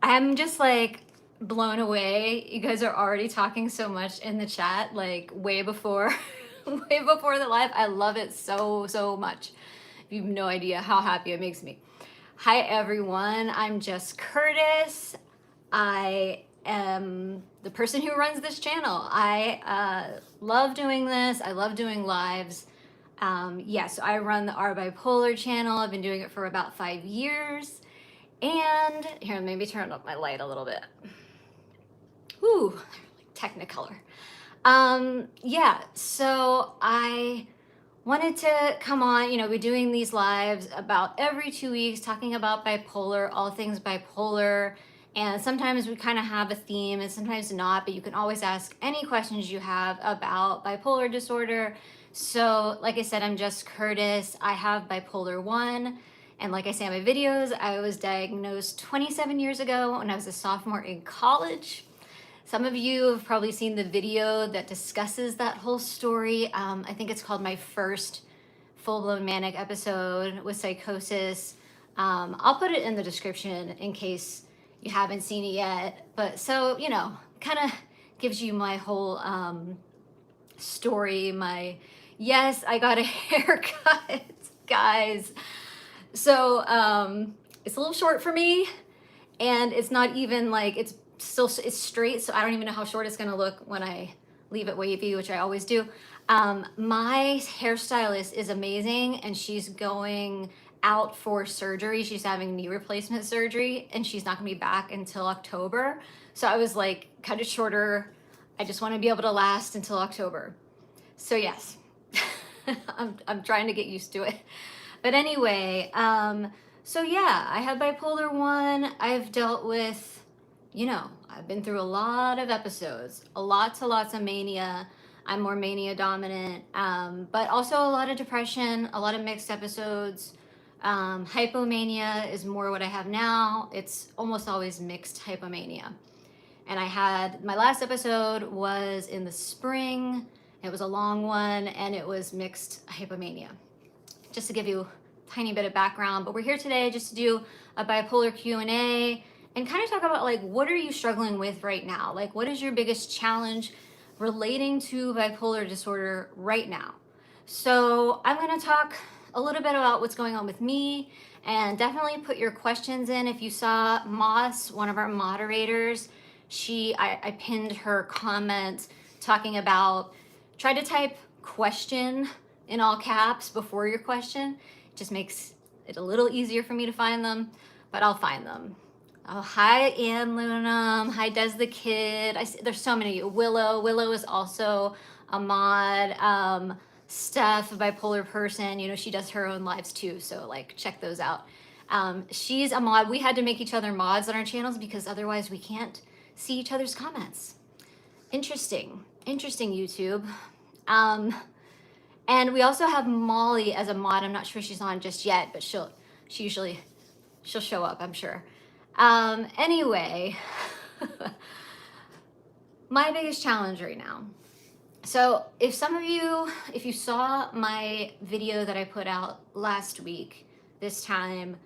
I'm just like blown away. You guys are already talking so much in the chat, like way before, way before the live. I love it so, so much. You have no idea how happy it makes me. Hi everyone, I'm Jess Curtis. I am the person who runs this channel. I love doing this. I love doing lives. So I run the Bipolar channel. I've been doing it for about 5 years. And here, maybe turn up my light a little bit. Whew, like Technicolor. So I wanted to come on, we're doing these lives about every 2 weeks, talking about bipolar, all things bipolar. And sometimes we kind of have a theme and sometimes not, but you can always ask any questions you have about bipolar disorder. So like I said, I'm Jess Curtis. I have bipolar 1. And like I say in my videos, I was diagnosed 27 years ago when I was a sophomore in college. Some of you have probably seen the video that discusses that whole story. I think it's called My First Full-Blown Manic Episode with Psychosis. I'll put it in the description in case you haven't seen it yet. But so, kind of gives you my whole story. Yes, I got a haircut, guys. So it's a little short for me, and it's not even like, it's straight, so I don't even know how short it's gonna look when I leave it wavy, which I always do. My hairstylist is amazing, and she's going out for surgery. She's having knee replacement surgery, and she's not gonna be back until October. So I was like, cut it shorter. I just wanna be able to last until October. So yes, I'm trying to get used to it. But anyway, so yeah, I have bipolar 1. I've dealt with, I've been through a lot of episodes, lots of mania. I'm more mania dominant, but also a lot of depression, a lot of mixed episodes. Hypomania is more what I have now. It's almost always mixed hypomania. And I had, my last episode was in the spring. It was a long one, and it was mixed hypomania. Just to give you a tiny bit of background, but we're here today just to do a bipolar Q&A and kind of talk about, like, what are you struggling with right now? Like, what is your biggest challenge relating to bipolar disorder right now? So I'm going to talk a little bit about what's going on with me, and definitely put your questions in. If you saw Moss, one of our moderators, I pinned her comment talking about, try to type question in all caps before your question. It just makes it a little easier for me to find them, but I'll find them. Oh, hi, Ann Lunam. Hi, Des the Kid. There's so many. Willow is also a mod. Steph, a bipolar person, she does her own lives too, so like check those out. She's a mod. We had to make each other mods on our channels because otherwise we can't see each other's comments. Interesting, YouTube. And we also have Molly as a mod. I'm not sure she's on just yet, but she'll show up, I'm sure. Anyway, my biggest challenge right now. So if you saw my video that I put out last week, this time,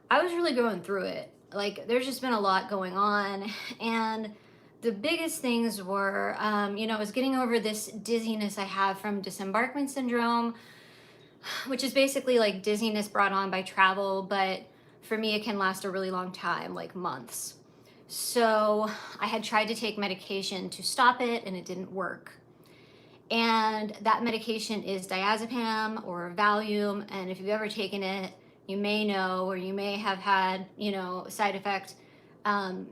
I was really going through it. Like, there's just been a lot going on, and the biggest things were, I was getting over this dizziness I have from disembarkment syndrome, which is basically like dizziness brought on by travel, but for me, it can last a really long time, like months. So I had tried to take medication to stop it, and it didn't work. And that medication is diazepam or Valium, and if you've ever taken it, you may know, or you may have had, side effect.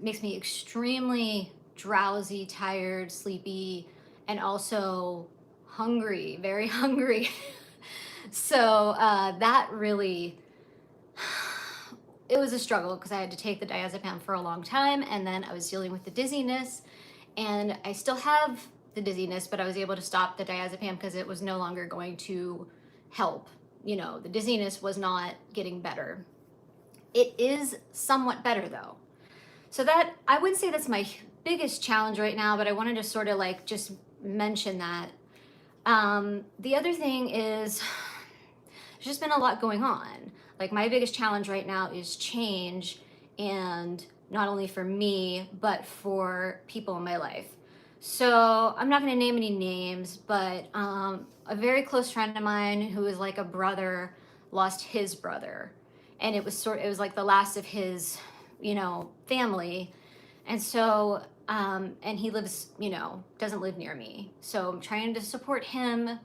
Makes me extremely drowsy, tired, sleepy, and also hungry, very hungry. So that really, it was a struggle because I had to take the diazepam for a long time, and then I was dealing with the dizziness, and I still have the dizziness, but I was able to stop the diazepam because it was no longer going to help. The dizziness was not getting better. It is somewhat better though. So that, I wouldn't say that's my biggest challenge right now, but I wanted to sort of like just mention that. The other thing is, there's just been a lot going on. Like, my biggest challenge right now is change and not only for me, but for people in my life. So I'm not going to name any names, but a very close friend of mine who is like a brother lost his brother. And it was like the last of his, family. And so, and he lives, doesn't live near me. So I'm trying to support him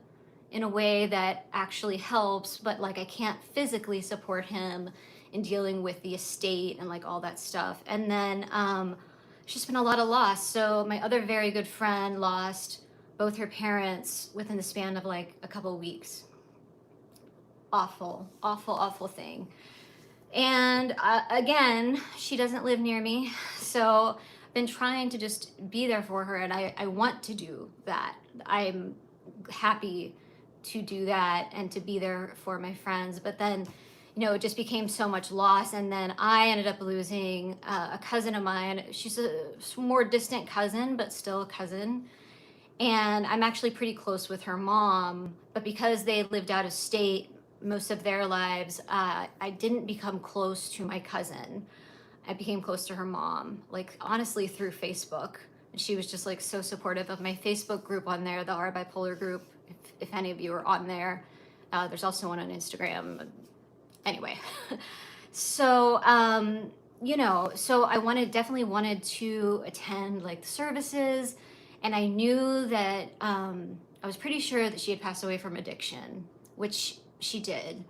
in a way that actually helps, but like I can't physically support him in dealing with the estate and like all that stuff. And then it's just been a lot of loss. So my other very good friend lost both her parents within the span of like a couple of weeks. Awful, awful, awful thing. And again, she doesn't live near me. So I've been trying to just be there for her, and I want to do that. I'm happy to do that and to be there for my friends. But then, it just became so much loss. And then I ended up losing a cousin of mine. She's a more distant cousin, but still a cousin. And I'm actually pretty close with her mom. But because they lived out of state most of their lives, I didn't become close to my cousin. I became close to her mom, like honestly through Facebook. And she was just like so supportive of my Facebook group on there, the Our Bipolar group. If any of you are on there, there's also one on Instagram. Anyway, so so I definitely wanted to attend like the services, and I knew that I was pretty sure that she had passed away from addiction, which she did,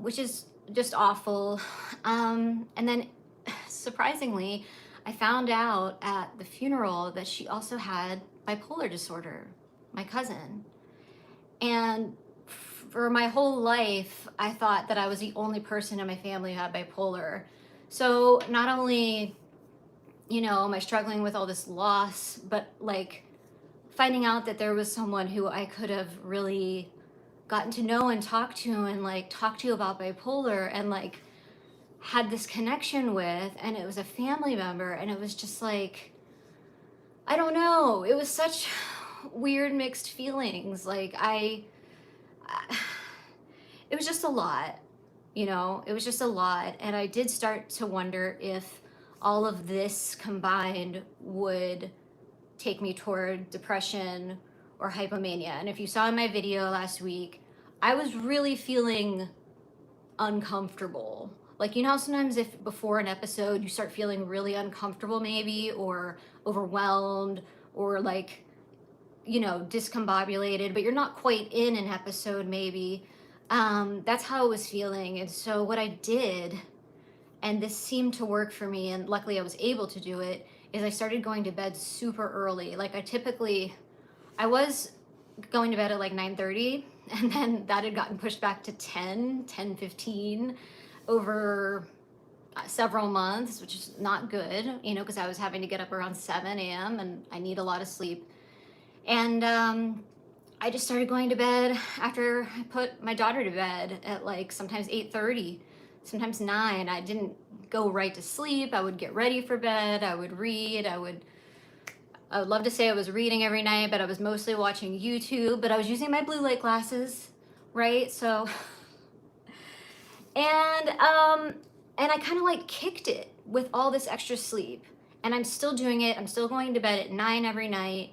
which is just awful. And then surprisingly, I found out at the funeral that she also had bipolar disorder, my cousin. And for my whole life, I thought that I was the only person in my family who had bipolar. So not only, am I struggling with all this loss, but like finding out that there was someone who I could have really gotten to know and talk to and like talk to about bipolar and like had this connection with, and it was a family member, and it was just like, I don't know, it was such weird mixed feelings. Like it was just a lot, it was just a lot. And I did start to wonder if all of this combined would take me toward depression or hypomania. And if you saw in my video last week, I was really feeling uncomfortable. Like, how sometimes if before an episode you start feeling really uncomfortable maybe, or overwhelmed, or like, discombobulated, but you're not quite in an episode maybe. That's how I was feeling. And so what I did, and this seemed to work for me, and luckily I was able to do it, is I started going to bed super early. Like I was going to bed at like 9:30, and then that had gotten pushed back to 10:15 over several months, which is not good, because I was having to get up around 7 a.m. and I need a lot of sleep. And I just started going to bed after I put my daughter to bed at like sometimes 8:30, sometimes 9. I didn't go right to sleep. I would get ready for bed. I would read. I would love to say I was reading every night, but I was mostly watching YouTube. But I was using my blue light glasses, right? So, and I kind of like kicked it with all this extra sleep. And I'm still doing it. I'm still going to bed at 9 every night.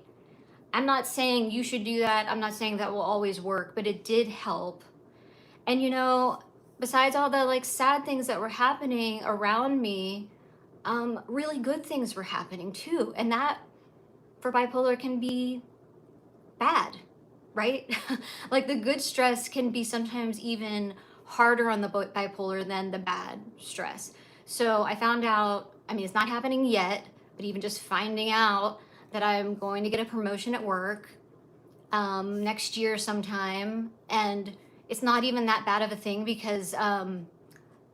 I'm not saying you should do that. I'm not saying that will always work, but it did help. And besides all the like sad things that were happening around me, really good things were happening too. And that for bipolar can be bad, right? Like the good stress can be sometimes even harder on the bipolar than the bad stress. So I found out, it's not happening yet, but even just finding out that I'm going to get a promotion at work next year sometime, and it's not even that bad of a thing because I'm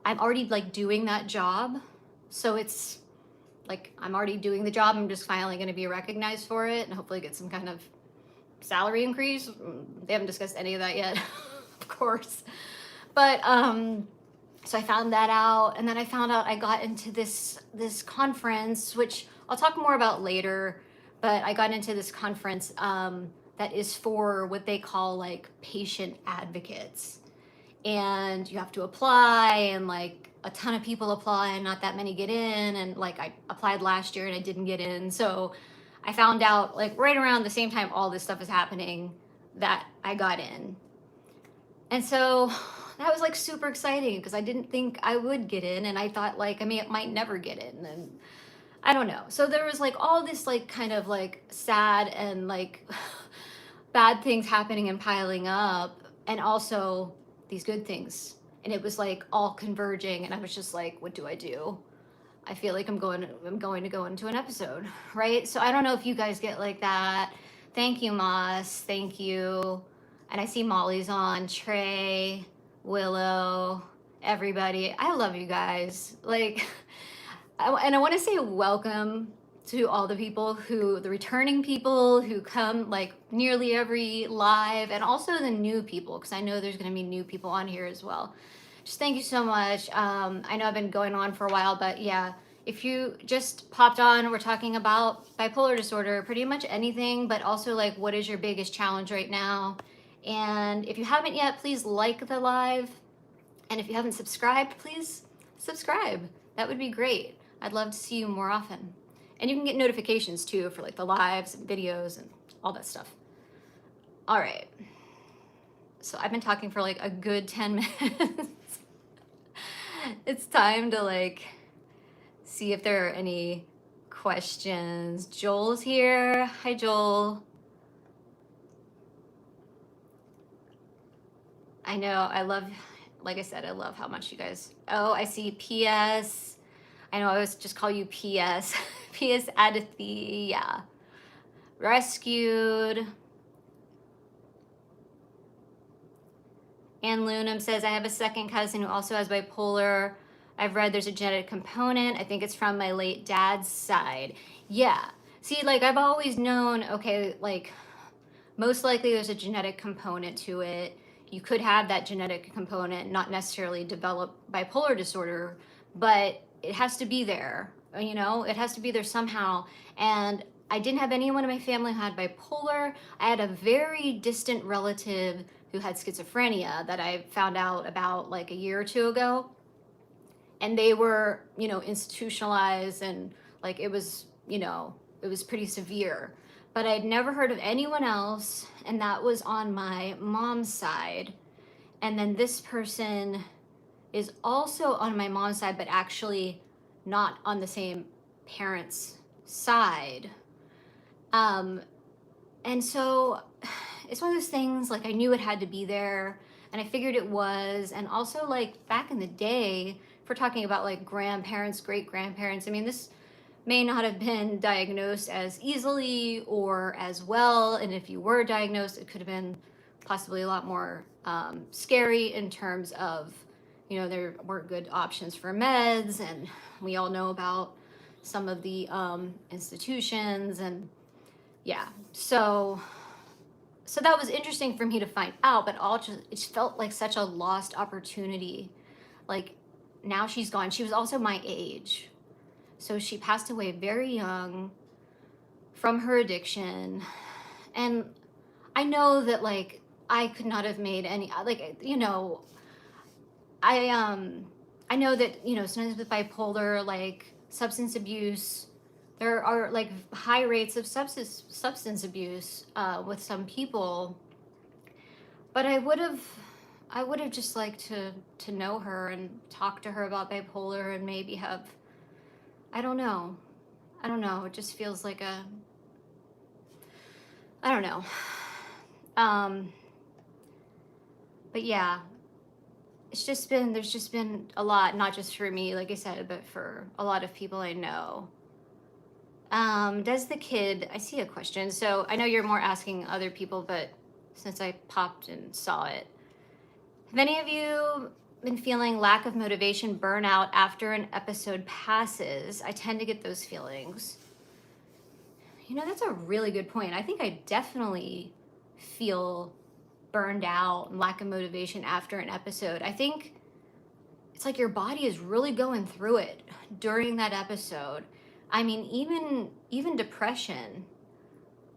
already like doing that job. So it's like I'm already doing the job. I'm just finally going to be recognized for it and hopefully get some kind of salary increase. They haven't discussed any of that yet, of course. But so I found that out, and then I found out I got into this conference, which I'll talk more about later. But I got into this conference that is for what they call like patient advocates, and you have to apply and like a ton of people apply and not that many get in, and like I applied last year and I didn't get in. So I found out like right around the same time all this stuff is happening that I got in. And so that was like super exciting because I didn't think I would get in, and I thought like I might never get in, and I don't know. So there was like all this like kind of like sad and like bad things happening and piling up, and also these good things. And it was like all converging, and I was just like, what do I do? I feel like I'm going to go into an episode, right? So I don't know if you guys get like that. Thank you, Moss. Thank you. And I see Molly's on, Trey, Willow, everybody. I love you guys. Like, and I want to say welcome to all the people the returning people who come like nearly every live, and also the new people, because I know there's going to be new people on here as well. Just thank you so much. I know I've been going on for a while, but yeah, if you just popped on, we're talking about bipolar disorder, pretty much anything, but also like what is your biggest challenge right now. And if you haven't yet, please like the live. And if you haven't subscribed, please subscribe. That would be great. I'd love to see you more often. And you can get notifications too for like the lives and videos and all that stuff. All right. So I've been talking for like a good 10 minutes. It's time to like see if there are any questions. Joel's here. Hi, Joel. I know, like I said, I love how much you guys, oh, I see PS. I know I always just call you PS. PS Adithy, yeah. Rescued. Ann Lunam says, I have a second cousin who also has bipolar. I've read there's a genetic component. I think it's from my late dad's side. Yeah. See, like I've always known, okay, like most likely there's a genetic component to it. You could have that genetic component, not necessarily develop bipolar disorder, but it has to be there, you know, it has to be there somehow. And I didn't have anyone in my family who had bipolar. I had a very distant relative who had schizophrenia that I found out about like a year or two ago. And they were, you know, institutionalized, and like it was, you know, it was pretty severe. But I'd never heard of anyone else, and that was on my mom's side. And then this person is also on my mom's side, but actually not on the same parents' side. And so it's one of those things, like I knew it had to be there, and I figured it was. And also like back in the day, if we're talking about like grandparents, great-grandparents, I mean, this may not have been diagnosed as easily or as well. And if you were diagnosed, it could have been possibly a lot more scary in terms of, you know, there weren't good options for meds. And we all know about some of the institutions, and yeah. So that was interesting for me to find out, but it just felt like such a lost opportunity. Like now she's gone. She was also my age. So she passed away very young from her addiction. And I know that like I could not have made any, like, you know, I know that, you know, sometimes with bipolar, like substance abuse, there are like high rates of substance abuse with some people. But I would have just liked to know her and talk to her about bipolar, and maybe have, I don't know. It just feels like I don't know. But yeah, there's just been a lot, not just for me, like I said, but for a lot of people I know. Does the kid, I see a question. So I know you're more asking other people, but since I popped and saw it, have any of you been feeling lack of motivation, burnout after an episode passes? I tend to get those feelings. You know, that's a really good point. I think I definitely feel burned out and lack of motivation after an episode. I think it's like your body is really going through it during that episode. I mean, even depression,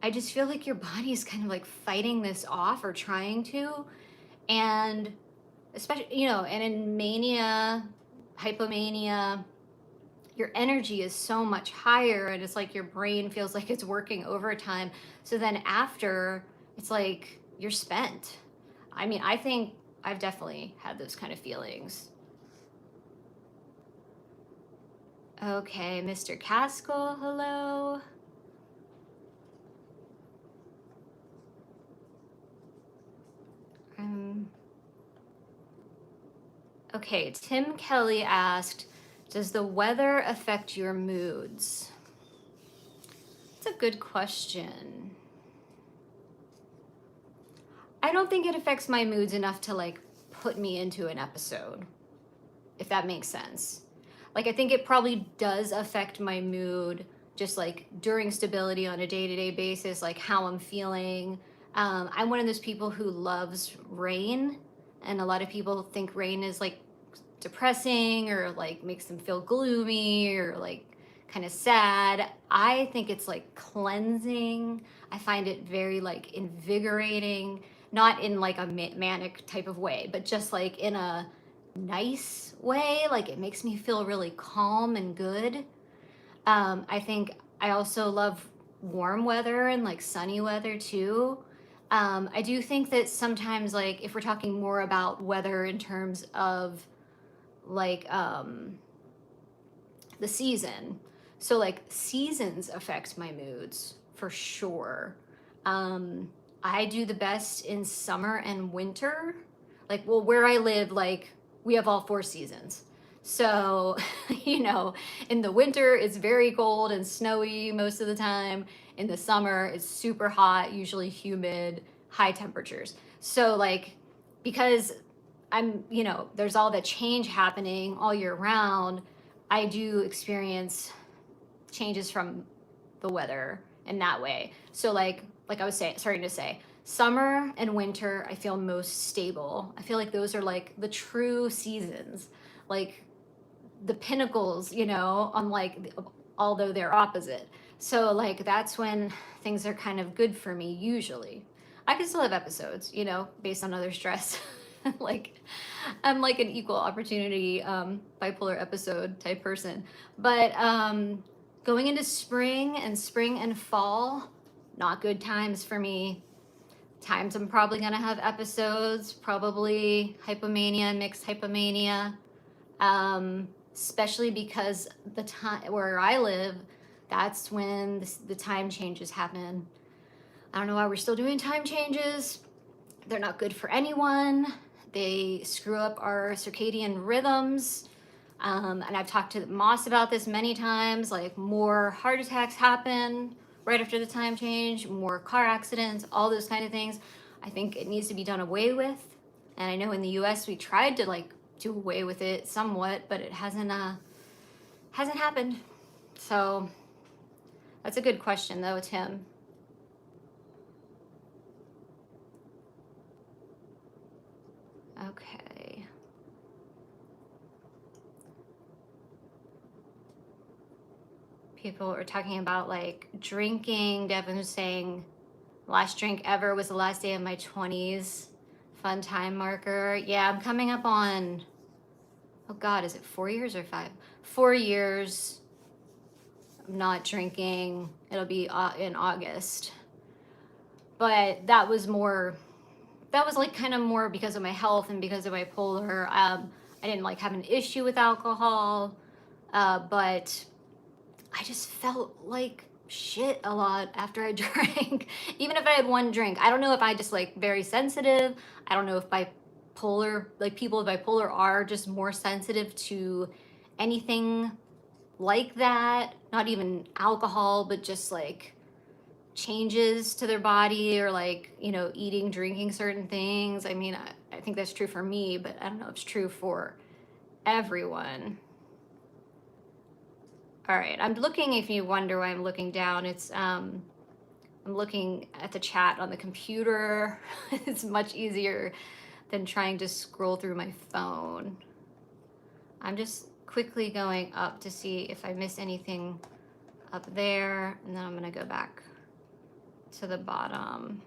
I just feel like your body is kind of like fighting this off, or trying to. And especially, you know, and in mania, hypomania, your energy is so much higher, and it's like your brain feels like it's working overtime. So then after, it's like you're spent. I mean, I think I've definitely had those kind of feelings. Okay, Mr. Caskell, hello. Okay, Tim Kelly asked, does the weather affect your moods? It's a good question. I don't think it affects my moods enough to like put me into an episode, if that makes sense. Like, I think it probably does affect my mood just like during stability on a day-to-day basis, like how I'm feeling. I'm one of those people who loves rain, and a lot of people think rain is like depressing or like makes them feel gloomy or like kind of sad. I think it's like cleansing. I find it very like invigorating, not in like a manic type of way, but just like in a nice way. Like, it makes me feel really calm and good. I think I also love warm weather and like sunny weather too. I do think that sometimes, like, if we're talking more about weather in terms of like the season, so like seasons affect my moods for sure. I do the best in summer and winter. Like, well, where I live, like, we have all 4 seasons. So, you know, in the winter, it's very cold and snowy most of the time. In the summer, it's super hot, usually humid, high temperatures. So, like, because there's all that change happening all year round, I do experience changes from the weather in that way. So like I was starting to say, summer and winter, I feel most stable. I feel like those are like the true seasons, like the pinnacles, on like, although they're opposite. So like that's when things are kind of good for me usually. I can still have episodes, based on other stress. Like, I'm like an equal opportunity bipolar episode type person. But going into spring and fall, not good times for me. Times I'm probably gonna have episodes, probably hypomania, mixed hypomania, especially because the time where I live, that's when the time changes happen. I don't know why we're still doing time changes. They're not good for anyone. They screw up our circadian rhythms. And I've talked to Moss about this many times. Like, more heart attacks happen right after the time change, more car accidents, all those kind of things. I think it needs to be done away with. And I know in the US we tried to like do away with it somewhat, but it hasn't happened. So that's a good question though, Tim. Okay. People are talking about like drinking. Devin was saying, last drink ever was the last day of my 20s. Fun time marker. Yeah, I'm coming up on, oh God, is it 4 years or 5? 4 years. I'm not drinking. It'll be in August. But that was like kind of more because of my health and because of bipolar. I didn't like have an issue with alcohol, but I just felt like shit a lot after I drank. Even if I had one drink. I don't know if I just like very sensitive. I don't know if bipolar, like people with bipolar are just more sensitive to anything like that. Not even alcohol, but just like changes to their body, or like, eating, drinking certain things. I mean, I think that's true for me, but I don't know if it's true for everyone. All right, I'm looking, if you wonder why I'm looking down, it's I'm looking at the chat on the computer. It's much easier than trying to scroll through my phone. I'm just quickly going up to see if I miss anything up there, and then I'm gonna go back to the bottom.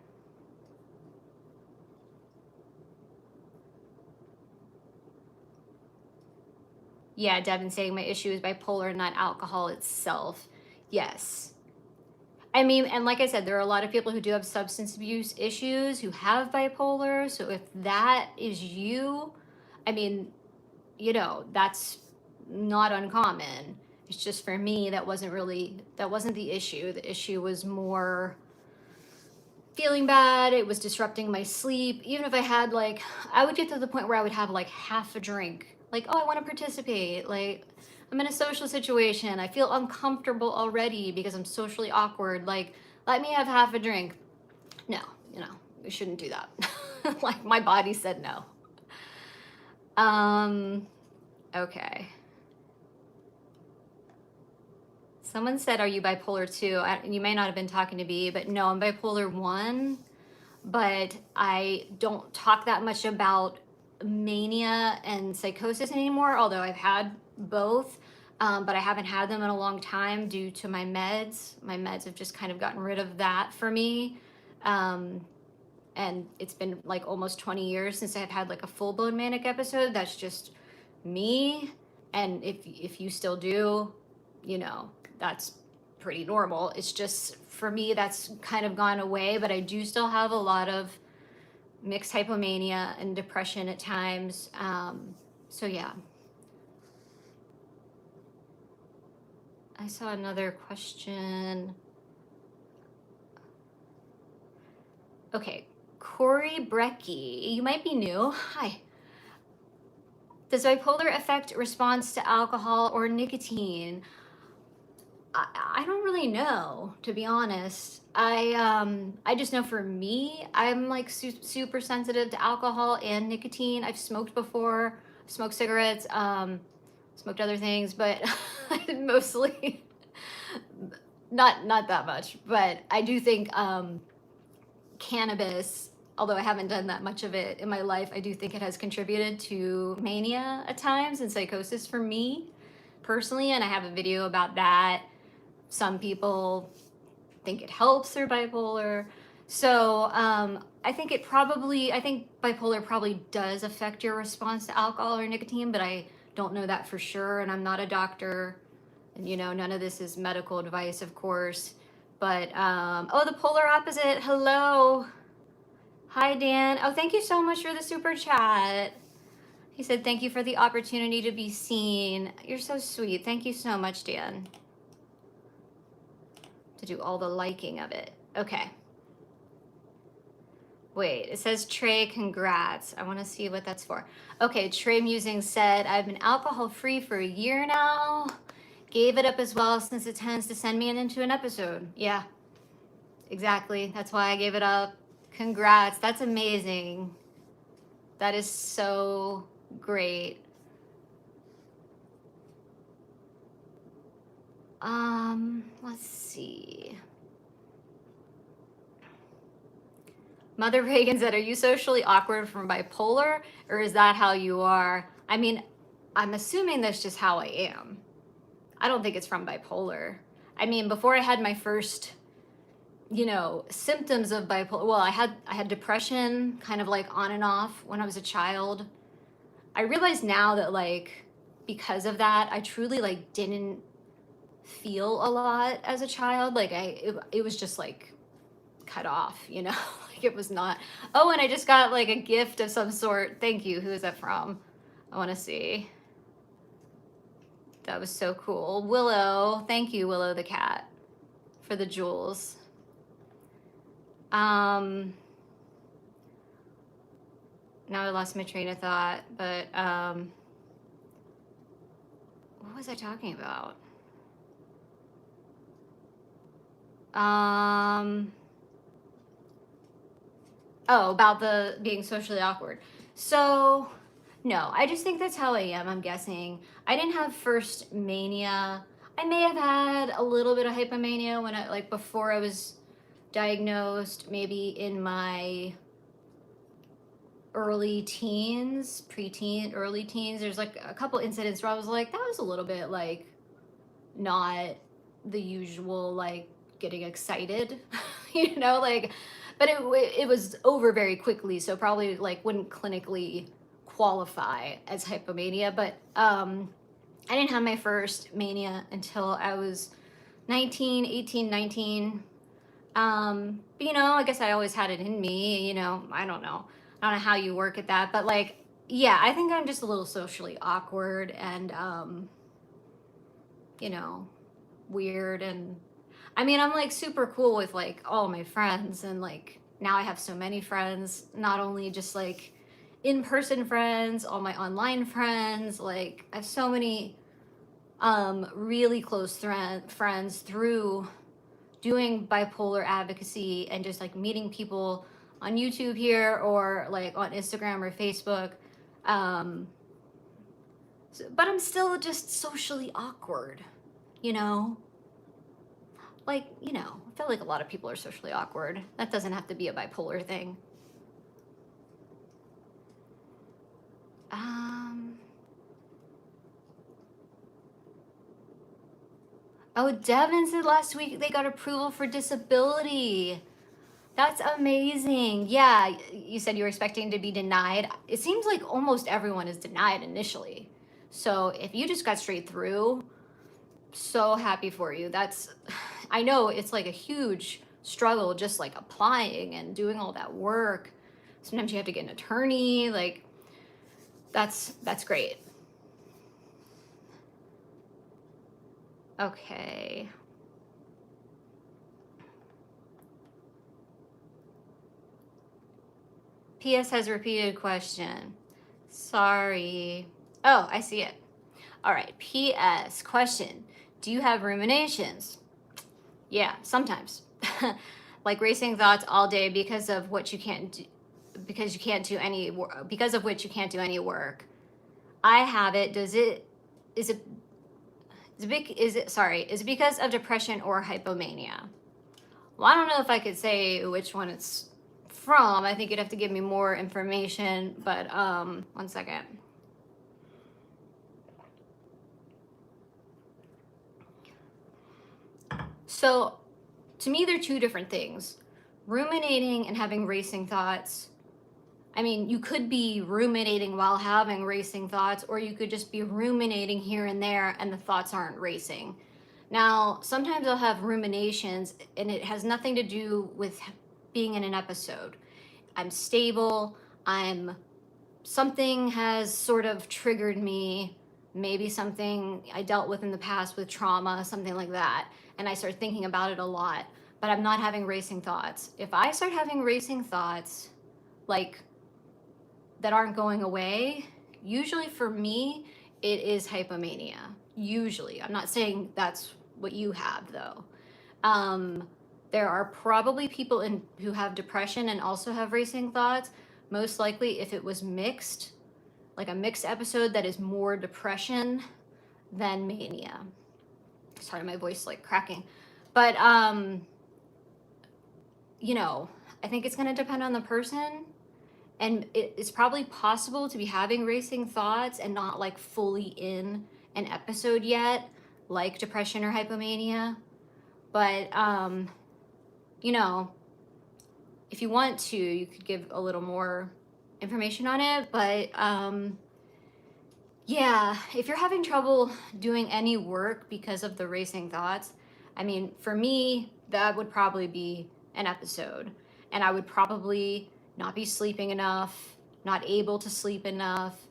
Yeah, Devin saying my issue is bipolar, not alcohol itself. Yes. I mean, and like I said, there are a lot of people who do have substance abuse issues who have bipolar. So if that is you, I mean, you know, that's not uncommon. It's just for me, that wasn't the issue. The issue was more feeling bad. It was disrupting my sleep. Even if I had like, I would get to the point where I would have like half a drink. Like, oh, I want to participate. Like, I'm in a social situation. I feel uncomfortable already because I'm socially awkward. Like, let me have half a drink. No, you know, we shouldn't do that. Like, my body said no. Okay. Someone said, are you bipolar 2? You may not have been talking to me, but no, I'm bipolar 1. But I don't talk that much about mania and psychosis anymore, although I've had both. But I haven't had them in a long time due to my meds. My meds have just kind of gotten rid of that for me. And it's been like almost 20 years since I've had like a full-blown manic episode. That's just me. And if you still do, you know, that's pretty normal. It's just, for me, that's kind of gone away, but I do still have a lot of mixed hypomania and depression at times. So yeah. I saw another question. Okay, Corey Brecky, you might be new. Hi. Does bipolar affect response to alcohol or nicotine? I don't really know, to be honest. I just know for me, I'm like super sensitive to alcohol and nicotine. I've smoked before, smoked cigarettes, smoked other things, but mostly not that much. But I do think cannabis, although I haven't done that much of it in my life, I do think it has contributed to mania at times and psychosis for me personally, and I have a video about that. Some people think it helps their bipolar. So I think bipolar probably does affect your response to alcohol or nicotine, but I don't know that for sure. And I'm not a doctor. And, you know, none of this is medical advice, of course. But, oh, the polar opposite. Hello. Hi, Dan. Oh, thank you so much for the super chat. He said, thank you for the opportunity to be seen. You're so sweet. Thank you so much, Dan. To do all the liking of it. Okay. Wait, it says Trey, congrats. I want to see what that's for. Okay, Trey Musing said, I've been alcohol-free for a year now. Gave it up as well since it tends to send me into an episode. Yeah, exactly. That's why I gave it up. Congrats. That's amazing. That is so great. Let's see. Mother Reagan said, are you socially awkward from bipolar, or is that how you are? I mean, I'm assuming that's just how I am. I don't think it's from bipolar. I mean, before I had my first, you know, symptoms of bipolar, well, I had depression kind of like on and off when I was a child. I realize now that like, because of that, I truly like didn't feel a lot as a child. Like it was just like cut off, you know. Like it was not. Oh, and I just got like a gift of some sort. Thank you. Who is that from? I want to see. That was so cool. Willow, thank you, Willow the cat, for the jewels. Now I lost my train of thought, but what was I talking about? Oh, about the being socially awkward. So, no, I just think that's how I am, I'm guessing. I didn't have first mania. I may have had a little bit of hypomania when like before I was diagnosed, maybe in my early teens, preteen, early teens. There's like a couple incidents where I was like, that was a little bit like not the usual, like getting excited, you know, like, but it was over very quickly. So probably like wouldn't clinically qualify as hypomania, but I didn't have my first mania until I was 19, 18, 19. But you know, I guess I always had it in me, you know, I don't know. I don't know how you work at that, but like, yeah, I think I'm just a little socially awkward and, you know, weird. And I mean, I'm like super cool with like all my friends, and like now I have so many friends, not only just like in-person friends, all my online friends, like I have so many really close friends through doing bipolar advocacy and just like meeting people on YouTube here or like on Instagram or Facebook. Um, but I'm still just socially awkward, you know? Like, you know, I feel like a lot of people are socially awkward. That doesn't have to be a bipolar thing. Um, oh, Devin said last week they got approval for disability. That's amazing. Yeah, you said you were expecting to be denied. It seems like almost everyone is denied initially. So if you just got straight through, so happy for you. That's, I know it's like a huge struggle just like applying and doing all that work. Sometimes you have to get an attorney. Like, that's great. Okay. PS has a repeated question. Sorry. Oh, I see it. All right. PS question. Do you have ruminations? Yeah, sometimes. Like racing thoughts all day because of what you can't do, because you can't do any because of which you can't do any work. I have it. Is it is it because of depression or hypomania? Well, I don't know if I could say which one it's from. I think you'd have to give me more information, but one second. So, to me they're two different things. Ruminating and having racing thoughts. I mean, you could be ruminating while having racing thoughts, or you could just be ruminating here and there and the thoughts aren't racing. Now, sometimes I'll have ruminations and it has nothing to do with being in an episode. I'm stable, something has sort of triggered me, maybe something I dealt with in the past with trauma, something like that, and I start thinking about it a lot, but I'm not having racing thoughts. If I start having racing thoughts, like, that aren't going away, usually for me, it is hypomania. Usually. I'm not saying that's what you have, though. There are probably people who have depression and also have racing thoughts. Most likely, if it was mixed, like a mixed episode that is more depression than mania. Sorry, my voice like cracking. But, you know, I think it's going to depend on the person. And it's probably possible to be having racing thoughts and not like fully in an episode yet, like depression or hypomania. But, you know, if you want to, you could give a little more information on it. But yeah, if you're having trouble doing any work because of the racing thoughts, I mean, for me, that would probably be an episode. And I would probably not be sleeping enough, not able to sleep enough,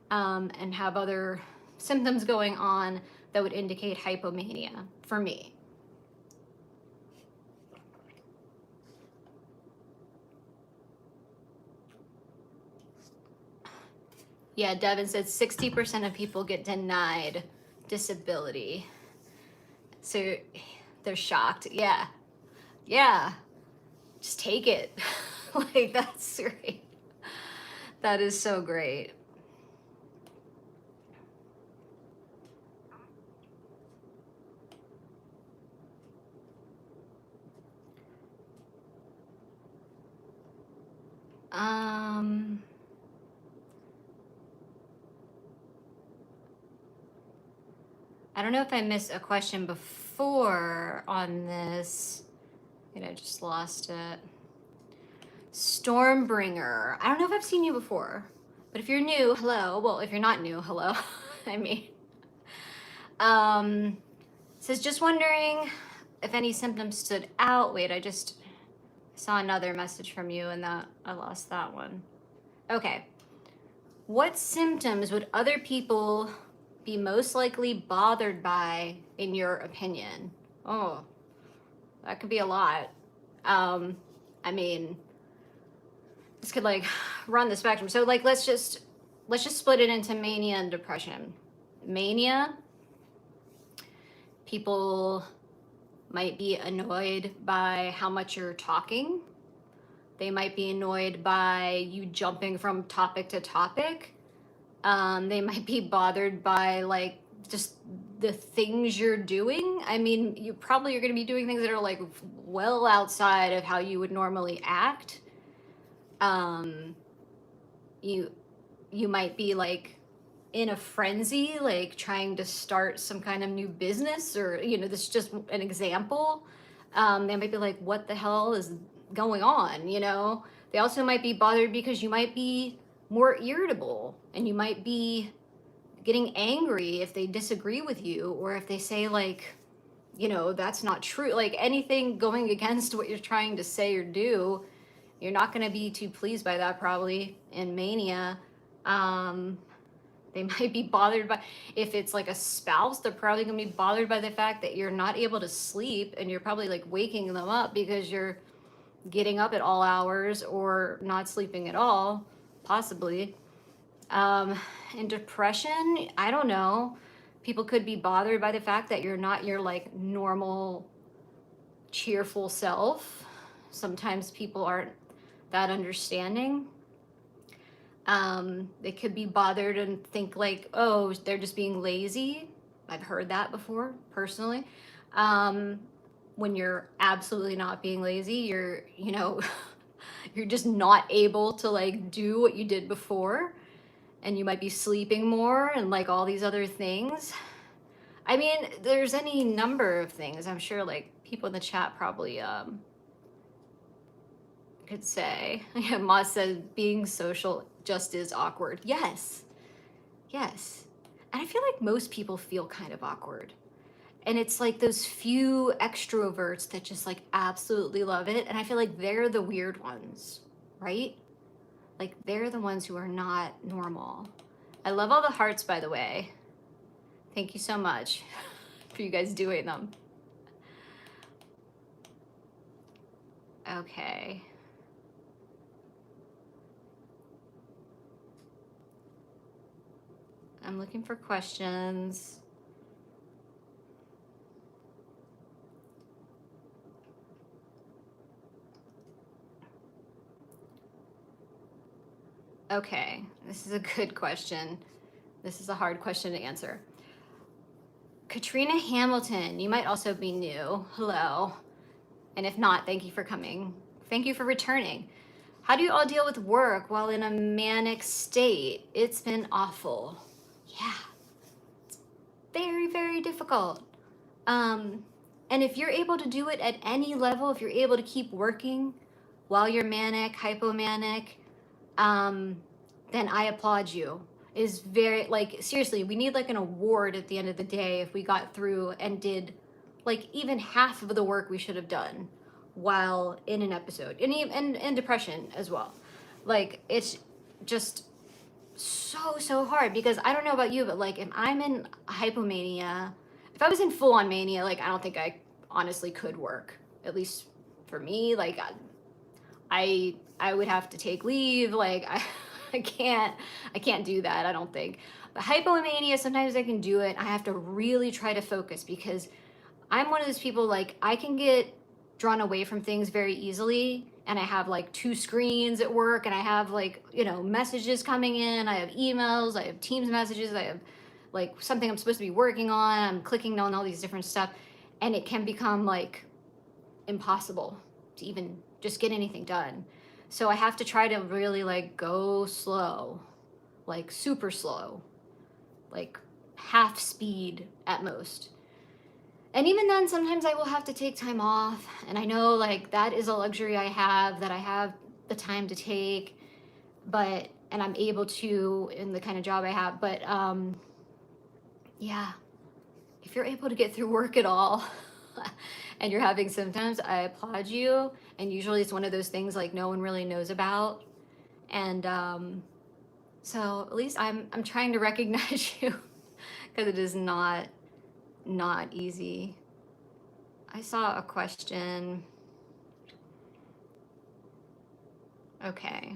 and have other symptoms going on that would indicate hypomania for me. Yeah, Devin said 60% of people get denied disability. So they're shocked. Yeah. Yeah. Just take it. Like, that's great. That is so great. I don't know if I missed a question before on this. And I just lost it. Stormbringer. I don't know if I've seen you before, but if you're new, hello. Well, if you're not new, hello. I mean, Says, just wondering if any symptoms stood out. Wait, I just saw another message from you and that I lost that one. Okay. What symptoms would other people be most likely bothered by, in your opinion? Oh, that could be a lot. I mean, this could like run the spectrum. So like, let's just split it into mania and depression. Mania, people might be annoyed by how much you're talking. They might be annoyed by you jumping from topic to topic. They might be bothered by like just the things you're doing. I mean, you probably are going to be doing things that are like well outside of how you would normally act. You might be like in a frenzy, like trying to start some kind of new business, or this is just an example. They might be like, what the hell is going on? They also might be bothered because you might be more irritable, and you might be getting angry if they disagree with you, or if they say like, that's not true, like anything going against what you're trying to say or do. You're not going to be too pleased by that, probably, in mania. They might be bothered by, if it's like a spouse, they're probably going to be bothered by the fact that you're not able to sleep, and you're probably like waking them up because you're getting up at all hours or not sleeping at all, possibly. In depression, I don't know. People could be bothered by the fact that you're not your like normal, cheerful self. Sometimes people aren't that understanding. They could be bothered and think like, oh, they're just being lazy. I've heard that before, personally. When you're absolutely not being lazy, you're you're just not able to like do what you did before, and you might be sleeping more and like all these other things. I mean, there's any number of things. I'm sure like people in the chat probably could say. Yeah, Moss said being social just is awkward. Yes. Yes. And I feel like most people feel kind of awkward. And it's like those few extroverts that just like absolutely love it. And I feel like they're the weird ones, right? Like they're the ones who are not normal. I love all the hearts, by the way. Thank you so much for you guys doing them. Okay. I'm looking for questions. Okay, this is a good question. This is a hard question to answer. Katrina Hamilton, you might also be new. Hello. And if not, thank you for coming. Thank you for returning. How do you all deal with work while in a manic state? It's been awful. Yeah, it's very, very difficult. And if you're able to do it at any level, if you're able to keep working while you're manic, hypomanic, then I applaud you. Is very, like, seriously, we need like an award at the end of the day if we got through and did like even half of the work we should have done while in an episode. And depression as well. Like, it's just so hard, because I don't know about you, but like if I'm in hypomania, if I was in full on mania, like I don't think I honestly could work, at least for me. Like I would have to take leave. Like I can't do that, I don't think. But hypomania, sometimes I can do it. I have to really try to focus, because I'm one of those people, like I can get drawn away from things very easily, and I have like 2 screens at work, and I have like, messages coming in, I have emails, I have Teams messages, I have like something I'm supposed to be working on, I'm clicking on all these different stuff, and it can become like impossible to even just get anything done. So I have to try to really like go slow, like super slow, like half speed at most. And even then, sometimes I will have to take time off. And I know like that is a luxury I have, that I have the time to take, and I'm able to in the kind of job I have. But yeah, if you're able to get through work at all and you're having symptoms, I applaud you. And usually it's one of those things like no one really knows about. And so at least I'm trying to recognize you because it is not easy. I saw a question. Okay.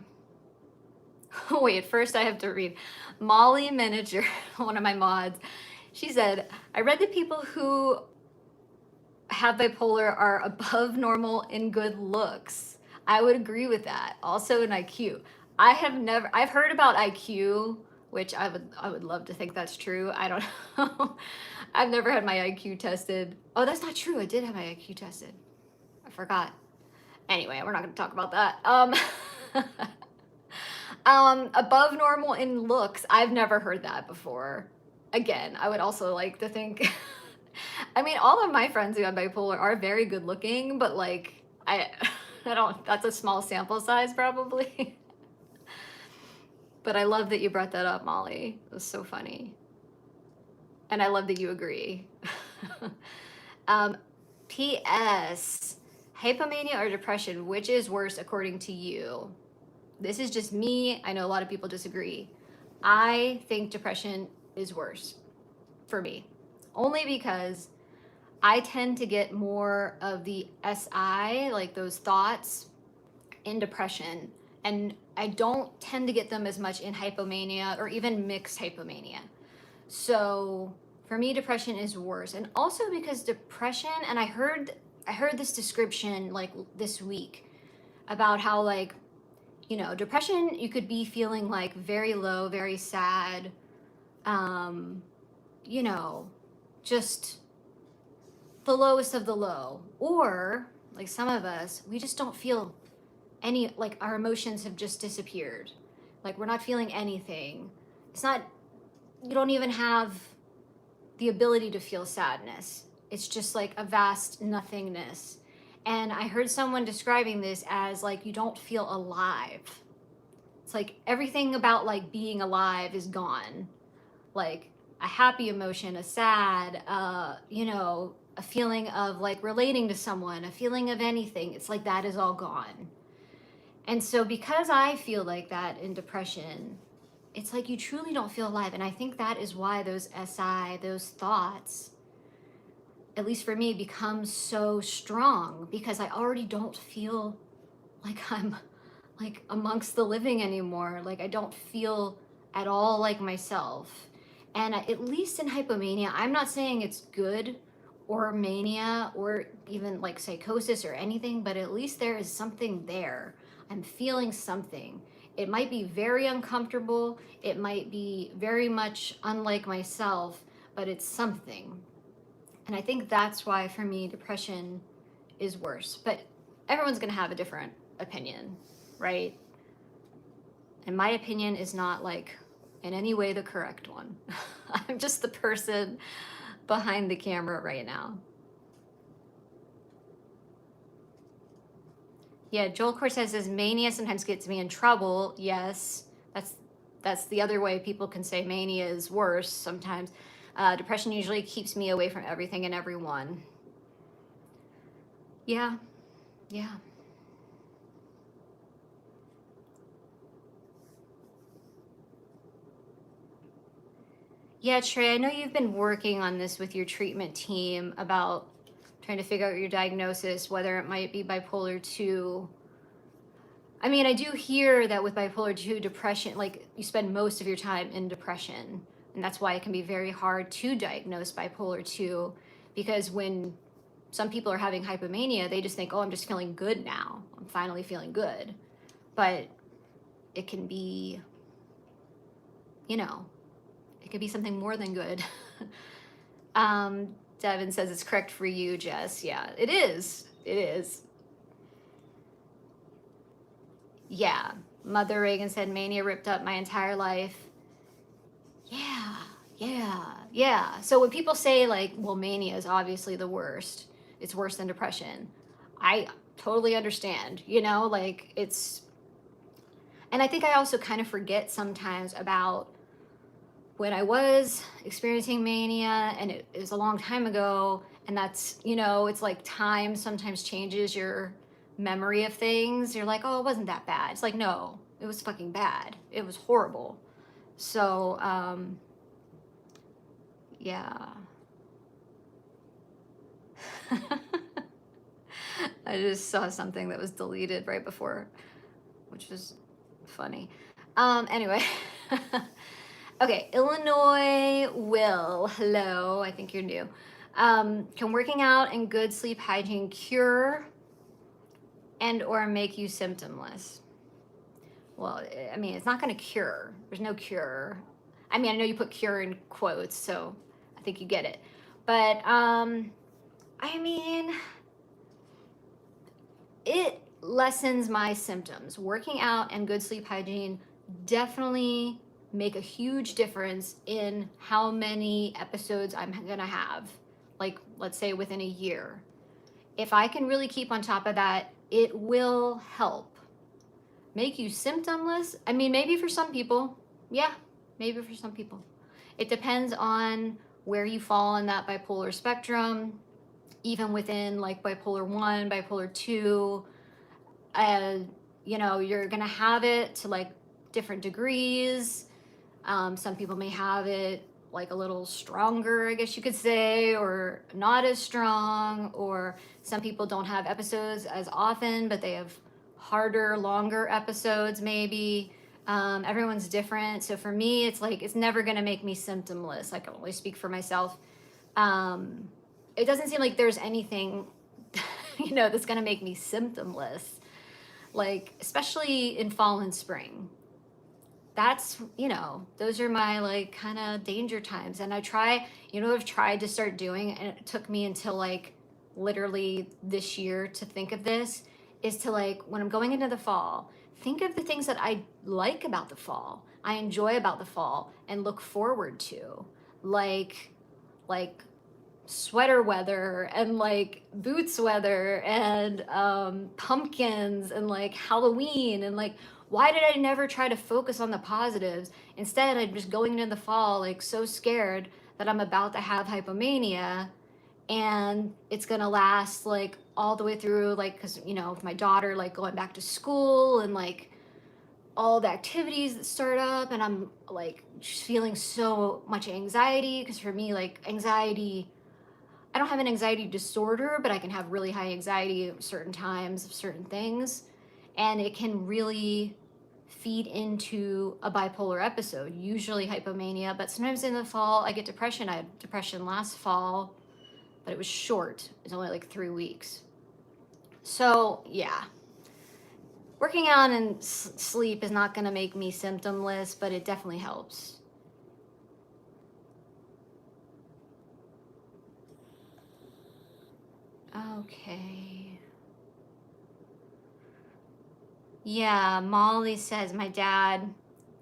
Wait, first I have to read. Molly Manager, one of my mods, she said, I read that people who have bipolar are above normal in good looks. I would agree with that. Also in IQ. I've heard about IQ, which I would love to think that's true. I don't know. I've never had my IQ tested. Oh, that's not true. I did have my IQ tested. I forgot. Anyway, we're not going to talk about that. Above normal in looks. I've never heard that before. Again, I would also like to think, I mean, all of my friends who have bipolar are very good looking, but like, I don't, that's a small sample size probably. But I love that you brought that up, Molly. It was so funny. And I love that you agree. P.S. Hypomania or depression, which is worse according to you? This is just me. I know a lot of people disagree. I think depression is worse for me. Only because I tend to get more of the SI, like those thoughts, in depression. And I don't tend to get them as much in hypomania or even mixed hypomania. So for me, depression is worse. And also because depression, and I heard this description like this week about how like, you know, depression, you could be feeling like very low, very sad, you know, just the lowest of the low. Or like some of us, we just don't feel any, like our emotions have just disappeared. Like we're not feeling anything. It's not, you don't even have the ability to feel sadness. It's just like a vast nothingness. And I heard someone describing this as like you don't feel alive. It's like everything about like being alive is gone. Like a happy emotion, a sad, you know, a feeling of like relating to someone, a feeling of anything. It's like that is all gone. And so because I feel like that in depression, it's like you truly don't feel alive. And I think that is why those SI, those thoughts, at least for me, become so strong, because I already don't feel like I'm like amongst the living anymore. Like I don't feel at all like myself. And at least in hypomania, I'm not saying it's good, or mania, or even like psychosis or anything, but at least there is something there. I'm feeling something. It might be very uncomfortable. It might be very much unlike myself, but it's something. And I think that's why for me, depression is worse. But everyone's going to have a different opinion, right? And my opinion is not like in any way the correct one. I'm just the person behind the camera right now. Yeah, Joel Cortez says mania sometimes gets me in trouble. Yes, that's the other way people can say mania is worse sometimes. Depression usually keeps me away from everything and everyone. Yeah. Yeah, Trey, I know you've been working on this with your treatment team about trying to figure out your diagnosis, whether it might be bipolar 2. I mean, I do hear that with bipolar 2 depression, like you spend most of your time in depression. And that's why it can be very hard to diagnose bipolar 2, because when some people are having hypomania, they just think, oh, I'm just feeling good now. I'm finally feeling good. But it can be, you know, it could be something more than good. Devin says it's correct for you, Jess. Yeah, it is. It is. Yeah. Mother Reagan said mania ripped up my entire life. Yeah. So when people say like, well, mania is obviously the worst, it's worse than depression, I totally understand, you know, like it's, and I think I also kind of forget sometimes about when I was experiencing mania, and it was a long time ago, and that's, you know, it's like time sometimes changes your memory of things. You're like, oh, it wasn't that bad. It's like, no, it was fucking bad. It was horrible. So, yeah. I just saw something that was deleted right before, which was funny. Anyway. Okay, Illinois Will. Hello, I think you're new. Can working out and good sleep hygiene cure and or make you symptomless? Well, I mean, it's not going to cure. There's no cure. I mean, I know you put cure in quotes, so I think you get it. But I mean, it lessens my symptoms. Working out and good sleep hygiene definitely make a huge difference in how many episodes I'm gonna have, like let's say within a year. If I can really keep on top of that, it will help. Make you symptomless? I mean, maybe for some people. Yeah, maybe for some people. It depends on where you fall in that bipolar spectrum, even within like bipolar 1, bipolar 2. You know, you're gonna have it to like different degrees. Some people may have it like a little stronger, I guess you could say, or not as strong, or some people don't have episodes as often, but they have harder, longer episodes maybe. Everyone's different. So for me, it's like, it's never gonna make me symptomless. I can only speak for myself. It doesn't seem like there's anything, you know, that's gonna make me symptomless. Like, especially in fall and spring. That's, you know, those are my like kind of danger times. And I try, you know, I've tried to start doing, and it took me until like literally this year to think of this, is to like, when I'm going into the fall, think of the things that I like about the fall, I enjoy about the fall, and look forward to. Like sweater weather and like boots weather and pumpkins and like Halloween, and like, why did I never try to focus on the positives? Instead, I'm just going into the fall like so scared that I'm about to have hypomania, and it's gonna last like all the way through, like, because you know, with my daughter like going back to school and like all the activities that start up, and I'm like just feeling so much anxiety, because for me, like, anxiety, I don't have an anxiety disorder, but I can have really high anxiety at certain times of certain things. And it can really feed into a bipolar episode, usually hypomania. But sometimes in the fall, I get depression. I had depression last fall, but it was short. It was only like 3 weeks. So, yeah. Working out and sleep is not going to make me symptomless, but it definitely helps. Okay. Yeah, Molly says my dad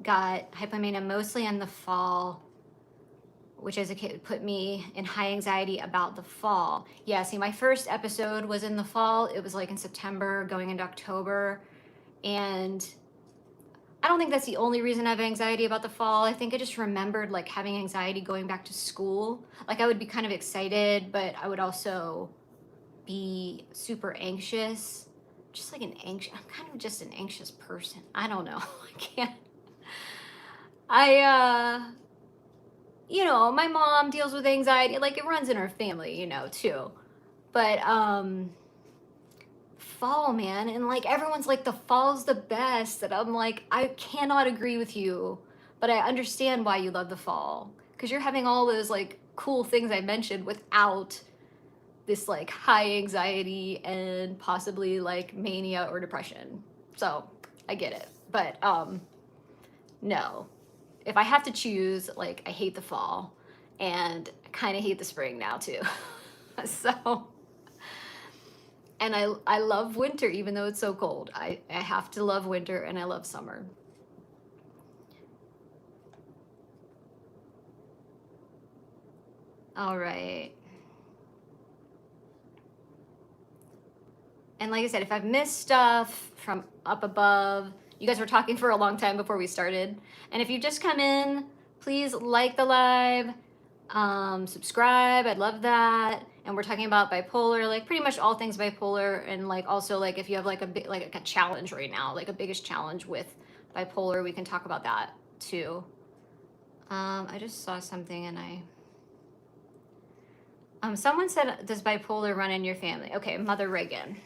got hypomania mostly in the fall, which as a kid put me in high anxiety about the fall. Yeah, see, my first episode was in the fall. It was like in September going into October. And I don't think that's the only reason I have anxiety about the fall. I think I just remembered like having anxiety going back to school. Like, I would be kind of excited, but I would also be super anxious. Just like I'm kind of just an anxious person. I don't know. I can't. You know, my mom deals with anxiety. Like, it runs in our family, you know, too. But, fall, man. And like, everyone's like, the fall's the best. And I'm like, I cannot agree with you, but I understand why you love the fall. Because you're having all those like cool things I mentioned without this like high anxiety and possibly like mania or depression. So I get it. But no. If I have to choose, like, I hate the fall, and I kind of hate the spring now too. So, and I love winter even though it's so cold. I have to love winter, and I love summer. All right. And like I said, if I've missed stuff from up above, you guys were talking for a long time before we started. And if you just come in, please like the live, subscribe. I'd love that. And we're talking about bipolar, like pretty much all things bipolar, and like also like if you have like a big like a challenge right now, like a biggest challenge with bipolar, we can talk about that too. I just saw something and someone said, does bipolar run in your family? Okay, Mother Reagan.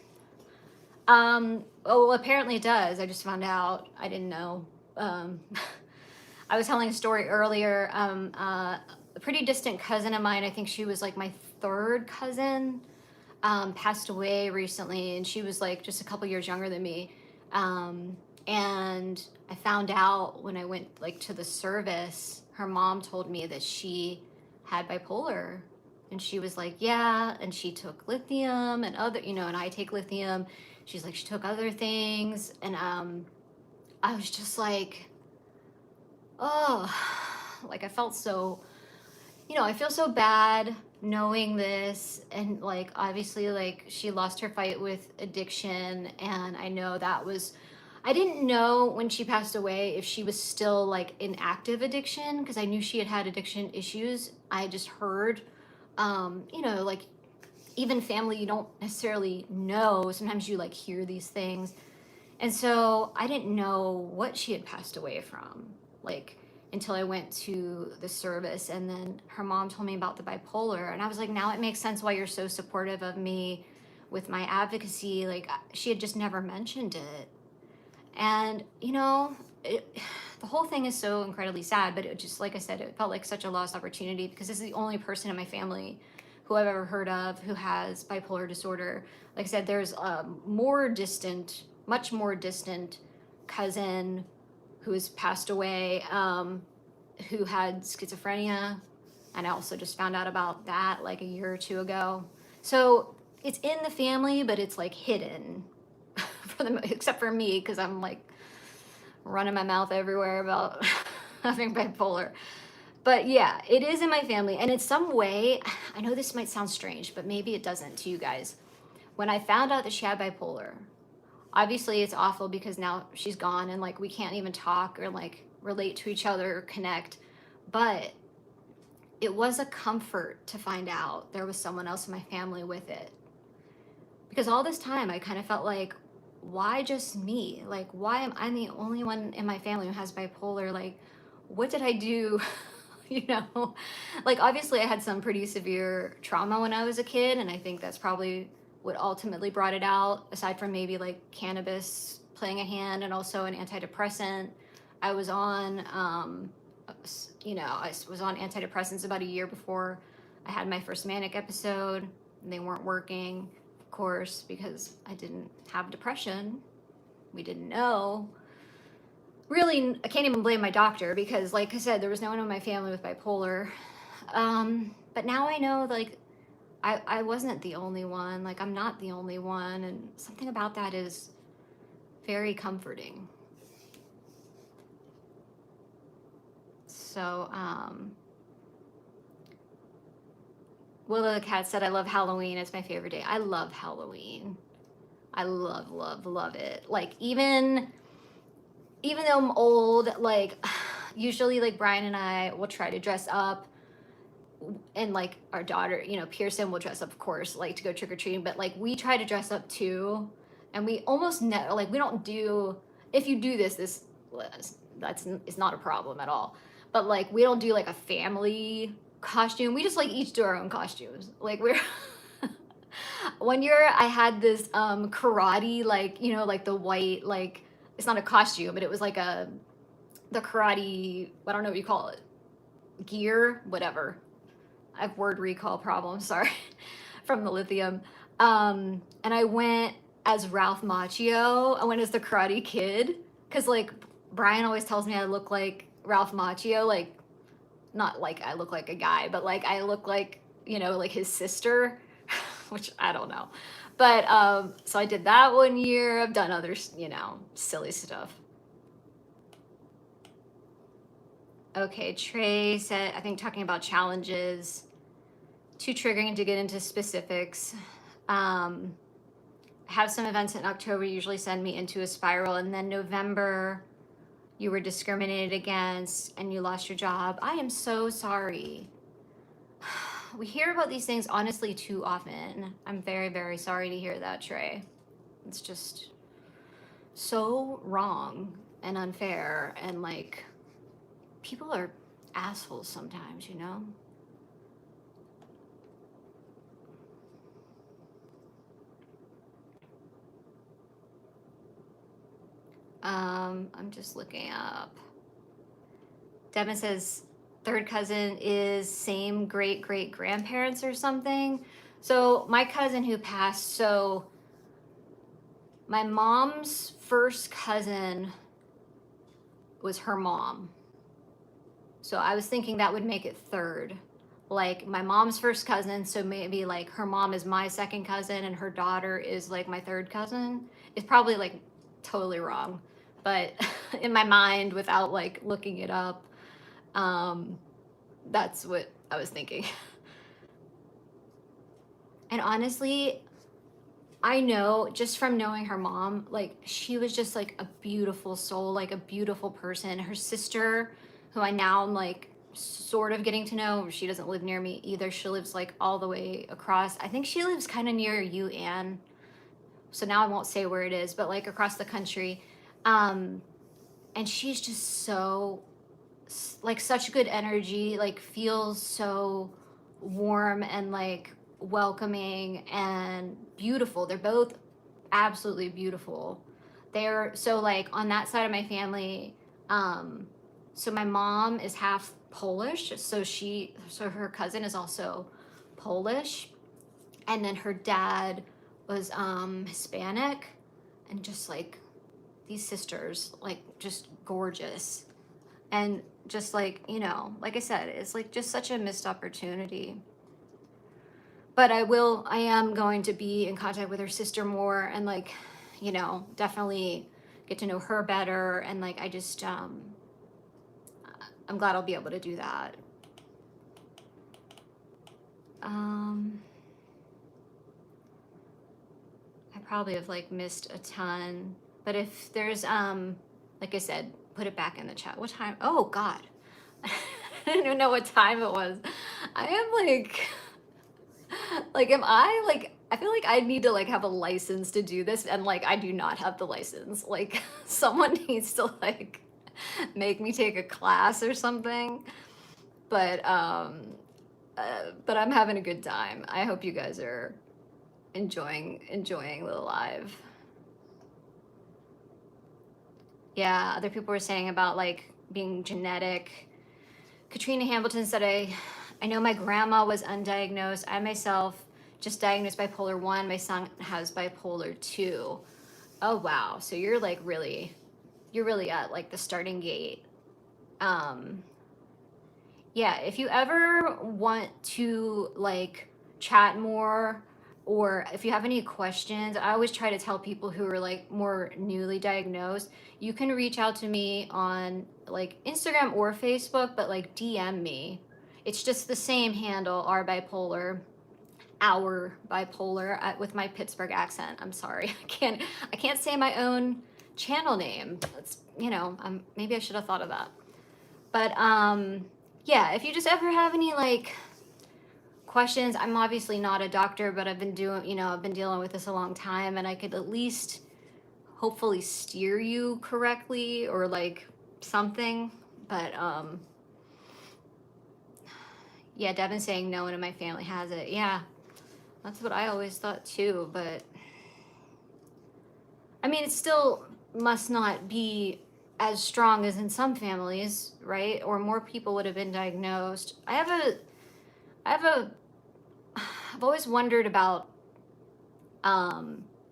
Oh, well, apparently it does. I just found out. I didn't know. I was telling a story earlier. A pretty distant cousin of mine, I think she was like my third cousin, passed away recently, and she was like just a couple years younger than me. And I found out when I went like to the service, her mom told me that she had bipolar. And she was like, yeah, and she took lithium and other, you know, and I take lithium. She's like, she took other things. And I was just like, oh, like I felt so, you know, I feel so bad knowing this. And like, obviously, like she lost her fight with addiction. And I know that was, I didn't know when she passed away if she was still like in active addiction, because I knew she had had addiction issues. I just heard, you know, like even family you don't necessarily know. Sometimes you like hear these things. And so I didn't know what she had passed away from, like until I went to the service. And then her mom told me about the bipolar. And I was like, now it makes sense why you're so supportive of me with my advocacy. Like she had just never mentioned it. And, you know, the whole thing is so incredibly sad, but it just, like I said, it felt like such a lost opportunity because this is the only person in my family who I've ever heard of who has bipolar disorder. Like I said, there's a much more distant cousin who has passed away, who had schizophrenia. And I also just found out about that like a year or two ago. So it's in the family, but it's like hidden. Except for me, because I'm like running my mouth everywhere about having bipolar. But yeah, it is in my family. And in some way, I know this might sound strange, but maybe it doesn't to you guys. When I found out that she had bipolar, obviously it's awful because now she's gone and like we can't even talk or like relate to each other or connect. But it was a comfort to find out there was someone else in my family with it. Because all this time I kind of felt like, why just me? Like, why am I the only one in my family who has bipolar? Like, what did I do? You know, like obviously I had some pretty severe trauma when I was a kid, and I think that's probably what ultimately brought it out, aside from maybe like cannabis playing a hand and also an antidepressant. I was on, you know, I was on antidepressants about a year before I had my first manic episode, and they weren't working. Course, because I didn't have depression. We didn't know. Really, I can't even blame my doctor because, like I said, there was no one in my family with bipolar. But now I know, like, I wasn't the only one. Like, I'm not the only one. And something about that is very comforting. So, Willow the cat said, I love Halloween. It's my favorite day. I love Halloween. I love, love, love it. Like, even though I'm old, like, usually, like, Brian and I will try to dress up. And, like, our daughter, you know, Pearson will dress up, of course, like, to go trick-or-treating. But, like, we try to dress up, too. And we almost never, like, we don't do, if you do this, it's not a problem at all. But, like, we don't do, like, a family costume. We just like each do our own costumes. Like we're one year I had this karate, like, you know, like the white, like it's not a costume, but it was like the karate, I don't know what you call it, gear, whatever. I have word recall problems, sorry, from the lithium. And I went as Ralph Macchio. I went as the Karate Kid because like Brian always tells me I look like Ralph Macchio, like not like I look like a guy, but like I look like, you know, like his sister, which I don't know. But so I did that one year. I've done other, you know, silly stuff. Okay, Trey said, I think talking about challenges, too triggering to get into specifics. Have some events in October usually send me into a spiral, and then November you were discriminated against and you lost your job. I am so sorry. We hear about these things honestly too often. I'm very, very sorry to hear that, Trey. It's just so wrong and unfair, and like, people are assholes sometimes, you know? I'm just looking up. Devin says third cousin is same great great grandparents or something. So my cousin who passed, so my mom's first cousin was her mom. So I was thinking that would make it third. Like my mom's first cousin, so maybe like her mom is my second cousin and her daughter is like my third cousin. It's probably like totally wrong, but in my mind, without like looking it up, that's what I was thinking. And honestly, I know just from knowing her mom, like she was just like a beautiful soul, like a beautiful person. Her sister, who I now am like sort of getting to know, she doesn't live near me either. She lives like all the way across. I think she lives kind of near you, Anne. So now I won't say where it is, but like across the country. And she's just so like such good energy, like feels so warm and like welcoming and beautiful. They're both absolutely beautiful. They're so like on that side of my family, so my mom is half Polish, so her cousin is also Polish, and then her dad was Hispanic, and just like these sisters, like just gorgeous. And just like, you know, like I said, it's like just such a missed opportunity. But I am going to be in contact with her sister more and like, you know, definitely get to know her better. And like, I just, I'm glad I'll be able to do that. I probably have like missed a ton, but if there's, like I said, put it back in the chat. What time? Oh God. I didn't even know what time it was. I am like, am I like, I feel like I need to like have a license to do this, and like I do not have the license. Like someone needs to like make me take a class or something. But I'm having a good time. I hope you guys are enjoying the live. Yeah, other people were saying about like being genetic. Katrina Hamilton said, I know my grandma was undiagnosed. I myself just diagnosed bipolar 1. My son has bipolar 2. Oh wow. So you're like really at like the starting gate. Yeah, if you ever want to like chat more, or if you have any questions, I always try to tell people who are like more newly diagnosed, you can reach out to me on like Instagram or Facebook, but like DM me. It's just the same handle, our bipolar with my Pittsburgh accent. I'm sorry. I can't say my own channel name. It's, you know, maybe I should have thought of that. But yeah, if you just ever have any like questions, I'm obviously not a doctor, but I've been dealing with this a long time, and I could at least hopefully steer you correctly or like something. But yeah, Devin's saying no one in my family has it. Yeah, that's what I always thought too, but I mean, it still must not be as strong as in some families, right? Or more people would have been diagnosed. I've always wondered about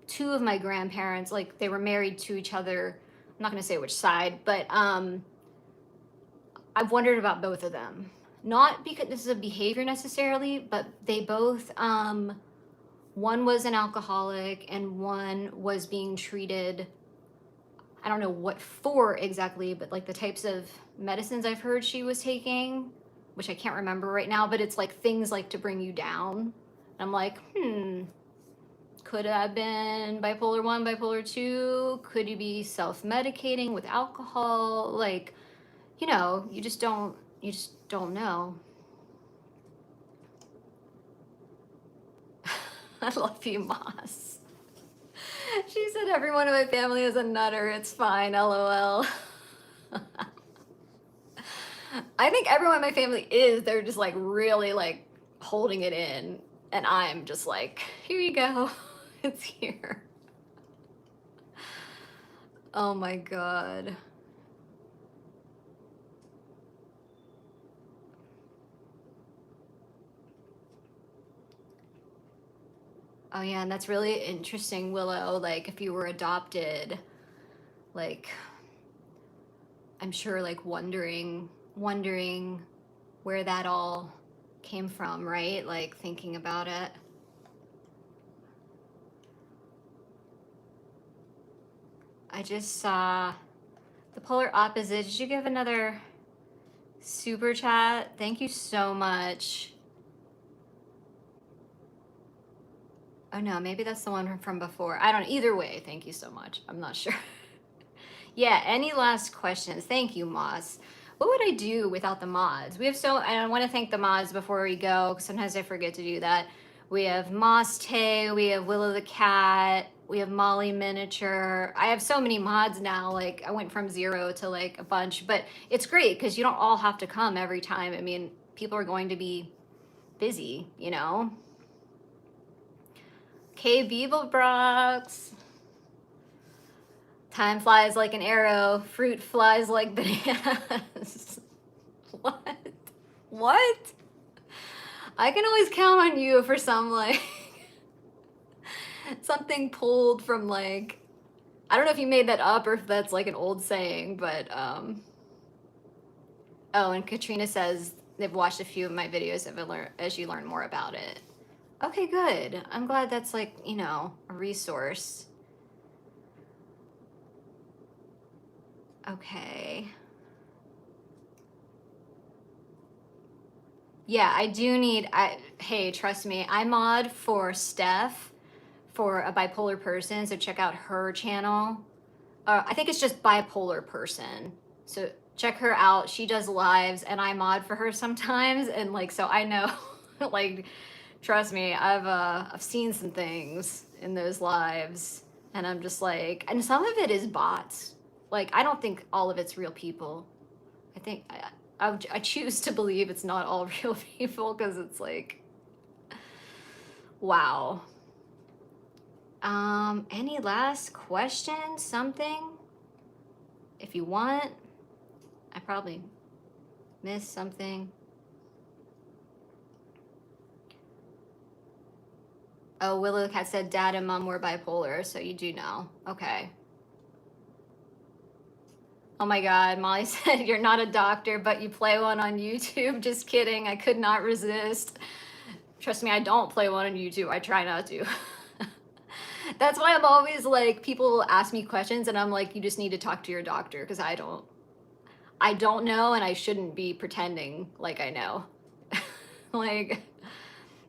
two of my grandparents, like they were married to each other. I'm not going to say which side, but I've wondered about both of them. Not because this is a behavior necessarily, but they both, one was an alcoholic and one was being treated, I don't know what for exactly, but like the types of medicines I've heard she was taking, which I can't remember right now, but it's like things like to bring you down. And I'm like, could have been bipolar 1, bipolar 2? Could you be self-medicating with alcohol? Like, you know, you just don't know. I love you, Moss. She said everyone in my family is a nutter. It's fine, LOL. I think everyone in my family is. They're just like really like holding it in. And I'm just like, here you go. It's here. Oh my God. Oh yeah, and that's really interesting, Willow. Like if you were adopted, like I'm sure like wondering where that all came from, right? Like thinking about it. I just saw the polar opposite. Did you give another super chat? Thank you so much. Oh no, maybe that's the one from before. I don't know. Either way, thank you so much. I'm not sure. Yeah, any last questions? Thank you, Moss. What would I do without the mods? We have and I want to thank the mods before we go, because sometimes I forget to do that. We have Moss Tay, we have Willow the Cat, we have Molly Miniature. I have so many mods now, like I went from 0 to like a bunch, but it's great because you don't all have to come every time. I mean, people are going to be busy, you know? K. Beeblebrox. Time flies like an arrow. Fruit flies like bananas. What? What? I can always count on you for some like something pulled from like, I don't know if you made that up or if that's like an old saying, but oh, and Katrina says they've watched a few of my videos as you learn more about it. Okay, good. I'm glad that's like, you know, a resource. Okay. Yeah, I do need, hey, trust me, I mod for Steph for a bipolar person, so check out her channel. I think it's just bipolar person. So check her out. She does lives and I mod for her sometimes. And like, so I know, like, trust me, I've seen some things in those lives and I'm just like, and some of it is bots. Like, I don't think all of it's real people. I think I choose to believe it's not all real people because it's like, wow. Any last questions? Something? If you want, I probably missed something. Oh, Willow the Cat said dad and mom were bipolar, so you do know. Okay. Oh my God, Molly said you're not a doctor, but you play one on YouTube. Just kidding, I could not resist. Trust me, I don't play one on YouTube. I try not to. That's why I'm always like, people ask me questions and I'm like, you just need to talk to your doctor because I don't know and I shouldn't be pretending like I know. Like,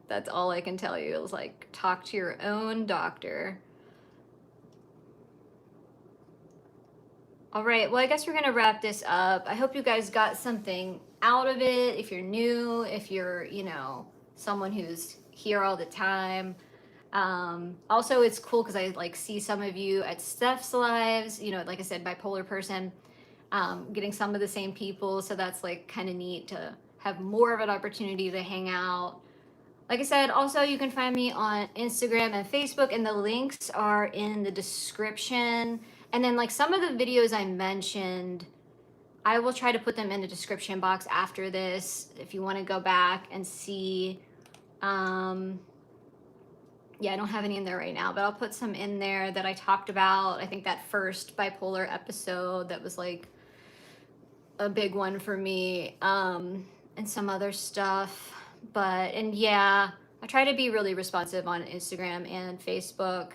that's all I can tell you is like, talk to your own doctor. All right, well, I guess we're gonna wrap this up. I hope you guys got something out of it. If you're new, if you're, you know, someone who's here all the time. Also, it's cool because I like see some of you at Steph's lives, you know, like I said, bipolar person, getting some of the same people. So that's like kind of neat to have more of an opportunity to hang out. Like I said, also you can find me on Instagram and Facebook and the links are in the description. And then like some of the videos I mentioned, I will try to put them in the description box after this if you want to go back and see. Yeah, I don't have any in there right now, but I'll put some in there that I talked about. I think that first bipolar episode that was like a big one for me, and some other stuff. And yeah, I try to be really responsive on Instagram and Facebook.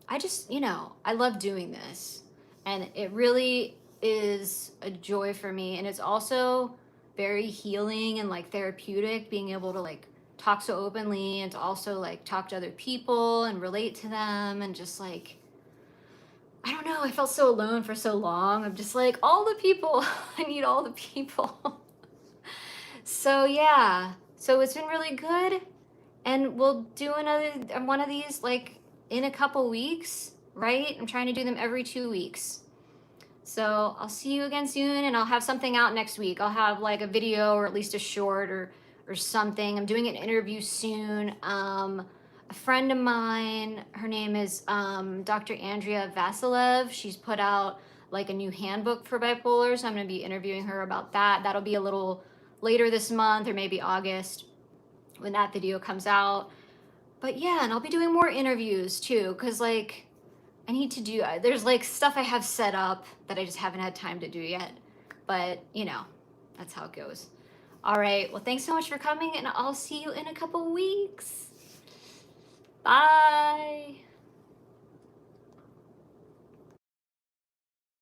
I just, you know, I love doing this and it really is a joy for me. And it's also very healing and like therapeutic being able to like talk so openly and to also like talk to other people and relate to them and just like, I don't know, I felt so alone for so long. I'm just like, all the people, I need all the people. So yeah, so it's been really good. And we'll do another one of these like in a couple weeks, right? I'm trying to do them every 2 weeks. So I'll see you again soon, and I'll have something out next week. I'll have like a video or at least a short or something. I'm doing an interview soon. A friend of mine, her name is Dr. Andrea Vasilev. She's put out like a new handbook for bipolar, so I'm going to be interviewing her about that. That'll be a little later this month or maybe August when that video comes out. But yeah, and I'll be doing more interviews too, because like I need to do, there's like stuff I have set up that I just haven't had time to do yet. But you know, that's how it goes. All right, well, thanks so much for coming, and I'll see you in a couple weeks. Bye.